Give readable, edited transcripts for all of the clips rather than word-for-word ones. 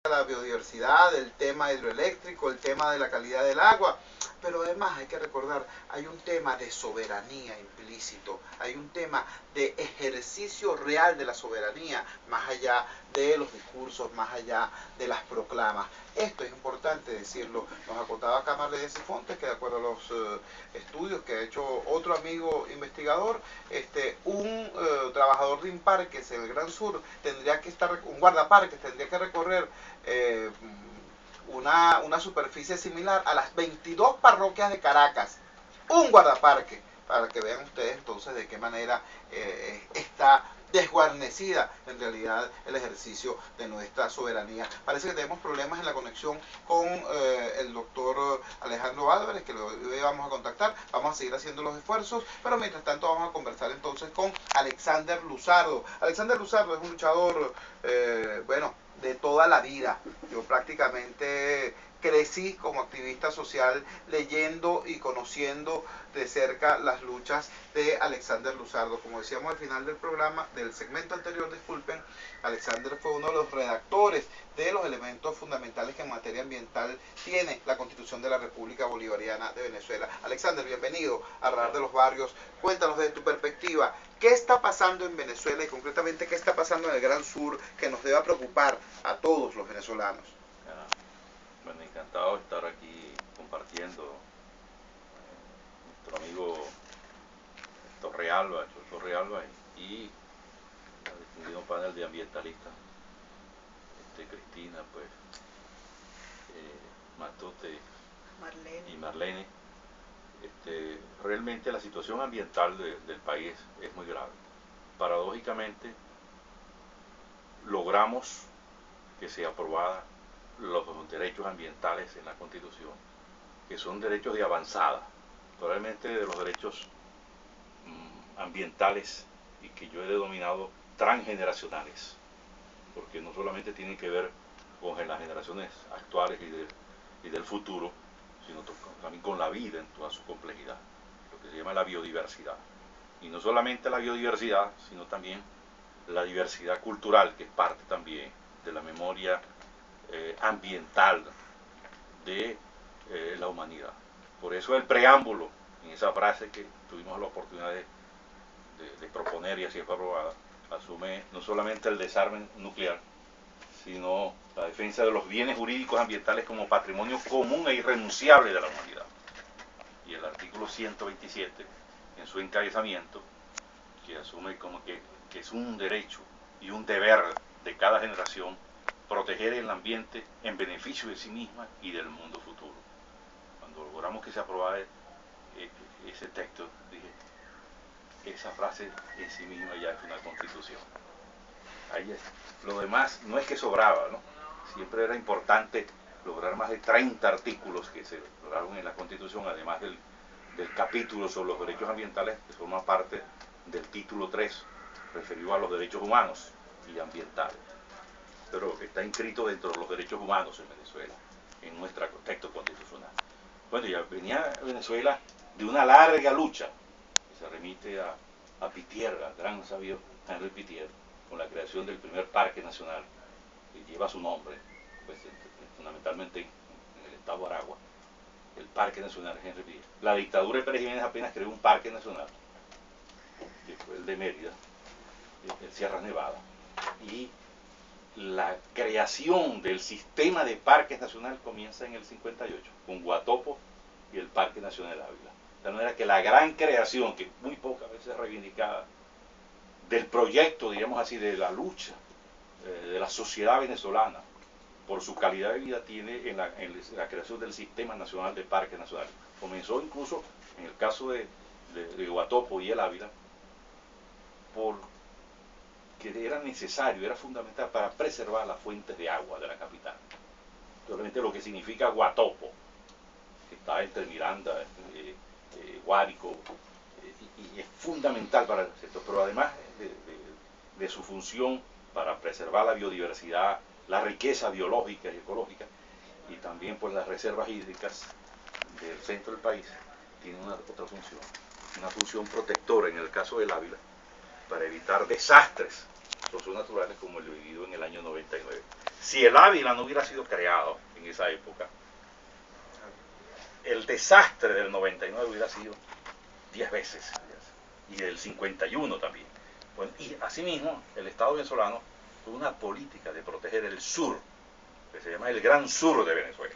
la biodiversidad, el tema hidroeléctrico, el tema de la calidad del agua, pero además hay que recordar, hay un tema de soberanía implícito, hay un tema de ejercicio real de la soberanía, más allá de los discursos, más allá de las proclamas. Esto es importante decirlo. Nos acotaba acá Marlene Sifontes, que de acuerdo a los estudios que ha hecho otro amigo investigador, un trabajador de Imparques en el Gran Sur tendría que estar, un guardaparques tendría que recorrer una superficie similar a las 22 parroquias de Caracas. Un guardaparque, para que vean ustedes entonces de qué manera está desguarnecida en realidad el ejercicio de nuestra soberanía. Parece que tenemos problemas en la conexión con el doctor Alejandro Álvarez, que lo vamos a contactar. Vamos a seguir haciendo los esfuerzos, pero mientras tanto vamos a conversar entonces con Alexander Luzardo. Alexander Luzardo es un luchador, bueno, de toda la vida. Yo prácticamente crecí como activista social leyendo y conociendo de cerca las luchas de Alexander Luzardo. Como decíamos al final del programa, del segmento anterior, disculpen, Alexander fue uno de los redactores de los elementos fundamentales que en materia ambiental tiene la Constitución de la República Bolivariana de Venezuela. Alexander, bienvenido a Radar de los Barrios. Cuéntanos desde tu perspectiva, ¿qué está pasando en Venezuela y concretamente qué está pasando en el Gran Sur que nos deba preocupar a todos los venezolanos? Bueno, encantado de estar aquí compartiendo nuestro amigo Torrealba, Chocho Torrealba, y el distinguido panel de ambientalistas, Cristina, pues, Matote y Marlene. Realmente la situación ambiental del país es muy grave. Paradójicamente, logramos que se aprobara los derechos ambientales en la Constitución, que son derechos de avanzada, probablemente de los derechos ambientales, y que yo he denominado transgeneracionales, porque no solamente tienen que ver con las generaciones actuales y del futuro, sino también con la vida en toda su complejidad, lo que se llama la biodiversidad. Y no solamente la biodiversidad, sino también la diversidad cultural, que es parte también de la memoria ambiental de la humanidad. Por eso el preámbulo, en esa frase que tuvimos la oportunidad de proponer y así fue aprobada, asume no solamente el desarme nuclear, sino la defensa de los bienes jurídicos ambientales como patrimonio común e irrenunciable de la humanidad. Y el artículo 127, en su encabezamiento, que asume como que es un derecho y un deber de cada generación proteger el ambiente en beneficio de sí misma y del mundo futuro. Cuando logramos que se aprobara ese texto, dije, esa frase en sí misma ya es una constitución. Ahí es. Lo demás no es que sobraba, ¿no? Siempre era importante lograr más de 30 artículos que se lograron en la Constitución, además del capítulo sobre los derechos ambientales, que forma parte del título 3, referido a los derechos humanos y ambientales, pero que está inscrito dentro de los derechos humanos en Venezuela, en nuestro texto constitucional. Bueno, ya venía Venezuela de una larga lucha, que se remite a Pitierga, al gran sabio Henry Pitierga, con la creación del primer parque nacional, que lleva su nombre, pues, fundamentalmente en el estado de Aragua, el Parque Nacional Henry Pitierga. La dictadura de Pérez Jiménez apenas creó un parque nacional, que fue el de Mérida, el Sierra Nevada, y la creación del sistema de parques nacional comienza en el 58, con Guatopo y el Parque Nacional Ávila. De manera que la gran creación, que muy pocas veces reivindicada, del proyecto, digamos así, de la lucha de la sociedad venezolana por su calidad de vida, tiene en la creación del Sistema Nacional de Parques Nacionales. Comenzó incluso, en el caso de Guatopo y el Ávila, porque era necesario, era fundamental para preservar las fuentes de agua de la capital. Realmente lo que significa Guatopo, que está entre Miranda, Guárico, y es fundamental para el sector, pero además de su función para preservar la biodiversidad, la riqueza biológica y ecológica, y también pues las reservas hídricas del centro del país, tiene otra función, una función protectora en el caso del Ávila, para evitar desastres socionaturales como el vivido en el año 99. Si el Ávila no hubiera sido creado en esa época, el desastre del 99 hubiera sido 10 veces, y del 51 también. Bueno, y asimismo, el Estado venezolano tuvo una política de proteger el sur, que se llama el Gran Sur de Venezuela,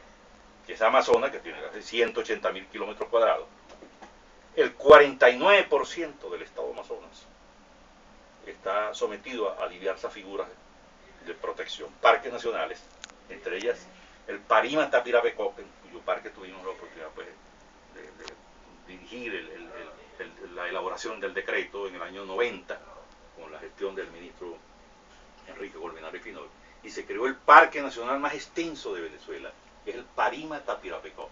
que es Amazonas, que tiene casi 180.000 kilómetros cuadrados. El 49% del Estado Amazonas está sometido a diversas figuras de protección, parques nacionales, entre ellas el Parima Tapirapecope, en cuyo parque tuvimos la oportunidad pues, de dirigir la elaboración del decreto en el año 90, con la gestión del ministro Enrique Colmenares Finol, y se creó el parque nacional más extenso de Venezuela, que es el Parima Tapirapecope,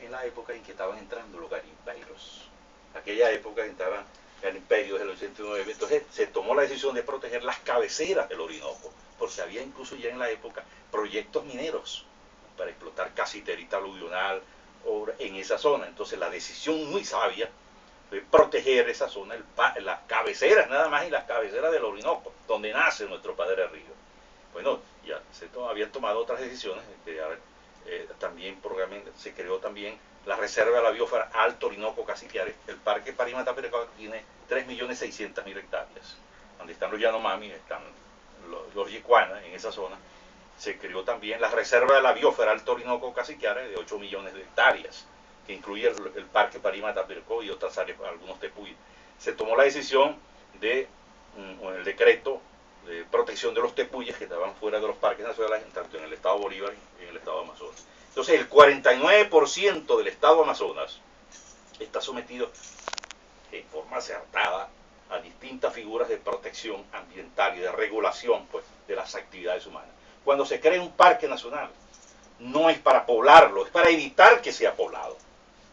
en la época en que estaban entrando los garimpeiros. Aquella época entraban garimpeiros del 89, entonces se tomó la decisión de proteger las cabeceras del Orinoco, porque había incluso ya en la época proyectos mineros para explotar casiterita aluvional en esa zona. Entonces la decisión muy sabia de proteger esa zona, las cabeceras nada más, y las cabeceras del Orinoco, donde nace nuestro padre río. Bueno, ya habían tomado otras decisiones, también se creó también la reserva de la biosfera Alto Orinoco Cassiquiare. El parque Parima Tapirapecope tiene 3.600.000 hectáreas, donde están los Yanomami, están los Yecuana, en esa zona. Se creó también la reserva de la biosfera Alto Orinoco Cassiquiare de 8 millones de hectáreas, que incluye el parque Parima Tapirapecope y otras áreas, algunos tepuyes. Se tomó la decisión de, el decreto de protección de los tepuyes que estaban fuera de los parques nacionales, tanto en el estado Bolívar y en el estado Amazonas. Entonces el 49% del estado Amazonas está sometido en forma acertada a distintas figuras de protección ambiental y de regulación pues, de las actividades humanas. Cuando se crea un parque nacional, no es para poblarlo, es para evitar que sea poblado,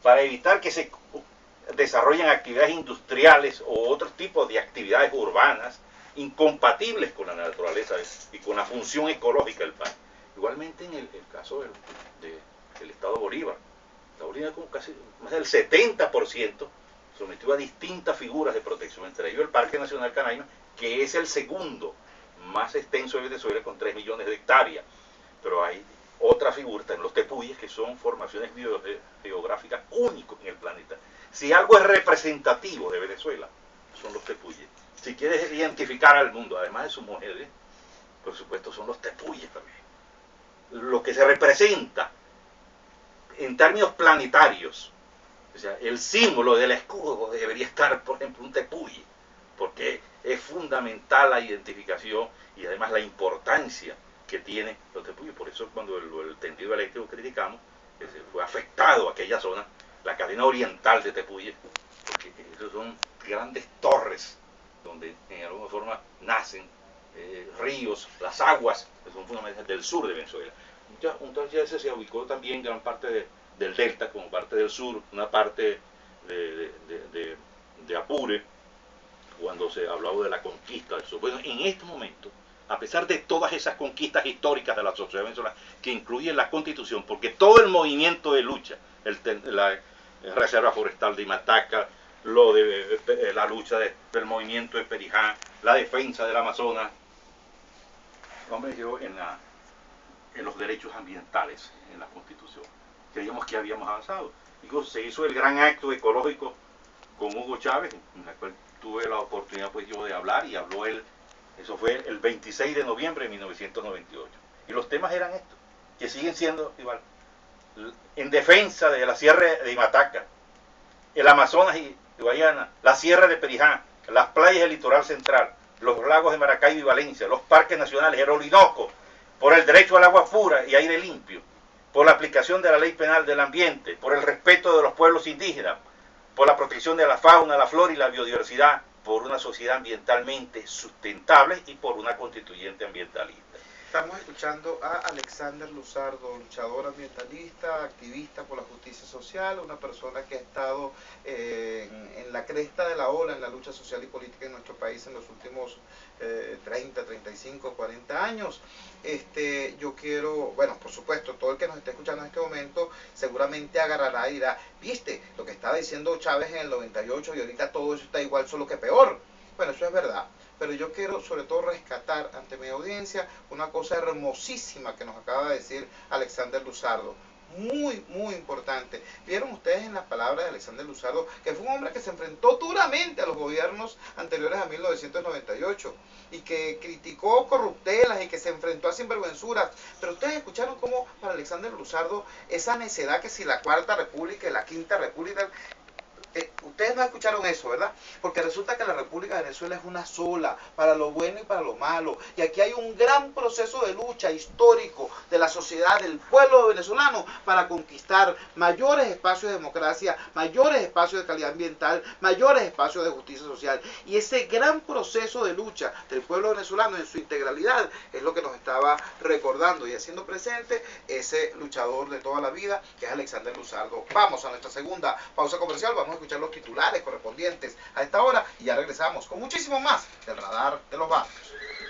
para evitar que se desarrollen actividades industriales o otros tipos de actividades urbanas incompatibles con la naturaleza y con la función ecológica del parque. Igualmente en el caso del estado Bolívar. La Bolívar como casi más del 70% sometió a distintas figuras de protección, entre ellos el Parque Nacional Canaima, que es el segundo más extenso de Venezuela con 3 millones de hectáreas. Pero hay otra figura, en los tepuyes, que son formaciones geográficas únicas en el planeta. Si algo es representativo de Venezuela, son los tepuyes. Si quieres identificar al mundo, además de sus mujeres, por supuesto son los tepuyes también. Lo que se representa en términos planetarios, o sea, el símbolo del escudo debería estar, por ejemplo, un tepuye, porque es fundamental la identificación y además la importancia que tiene los tepuyes. Por eso cuando el tendido eléctrico criticamos, que se fue afectado aquella zona, la cadena oriental de tepuyes, porque esos son grandes torres donde en alguna forma nacen ríos, las aguas que son fundamentales del sur de Venezuela. Muchas veces se ubicó también gran parte del delta como parte del sur, una parte de Apure, cuando se hablaba de la conquista del sur. Bueno, en este momento, a pesar de todas esas conquistas históricas de la sociedad venezolana, que incluyen la Constitución, porque todo el movimiento de lucha, la Reserva Forestal de Imataca, la lucha del movimiento de Perijá, la defensa del Amazonas, convergió en los derechos ambientales en la Constitución. Creíamos que habíamos avanzado. Incluso se hizo el gran acto ecológico con Hugo Chávez, en el cual tuve la oportunidad pues yo de hablar, y habló él, eso fue el 26 de noviembre de 1998. Y los temas eran estos, que siguen siendo igual. En defensa de la Sierra de Imataca, el Amazonas y Guayana, la Sierra de Perijá, las playas del litoral central, los lagos de Maracaibo y Valencia, los parques nacionales, el Orinoco, por el derecho al agua pura y aire limpio, por la aplicación de la ley penal del ambiente, por el respeto de los pueblos indígenas, por la protección de la fauna, la flora y la biodiversidad, por una sociedad ambientalmente sustentable y por una constituyente ambientalista. Estamos escuchando a Alexander Luzardo, luchador ambientalista, activista por la justicia social, una persona que ha estado en la cresta de la ola en la lucha social y política en nuestro país en los últimos 30, 35, 40 años. Yo quiero, bueno, por supuesto, todo el que nos esté escuchando en este momento seguramente agarrará y dirá, viste, lo que estaba diciendo Chávez en el 98 y ahorita todo eso está igual, solo que peor. Bueno, eso es verdad. pero yo quiero sobre todo rescatar ante mi audiencia una cosa hermosísima que nos acaba de decir Alexander Luzardo. Muy, muy importante. Vieron ustedes en las palabras de Alexander Luzardo que fue un hombre que se enfrentó duramente a los gobiernos anteriores a 1998 y que criticó corruptelas y que se enfrentó a sinvergüenzuras. Pero ustedes escucharon cómo para Alexander Luzardo esa necedad que si la Cuarta República y la Quinta República... ustedes no escucharon eso, ¿verdad? Porque resulta que la República de Venezuela es una sola, para lo bueno y para lo malo. Y aquí hay un gran proceso de lucha histórico de la sociedad, del pueblo venezolano, para conquistar mayores espacios de democracia, mayores espacios de calidad ambiental, mayores espacios de justicia social. Y ese gran proceso de lucha del pueblo venezolano en su integralidad es lo que nos estaba recordando y haciendo presente ese luchador de toda la vida, que es Alexander Luzardo. Vamos a nuestra segunda pausa comercial, vamos a escuchar los titulares correspondientes a esta hora y ya regresamos con muchísimo más del Radar de los Barrios.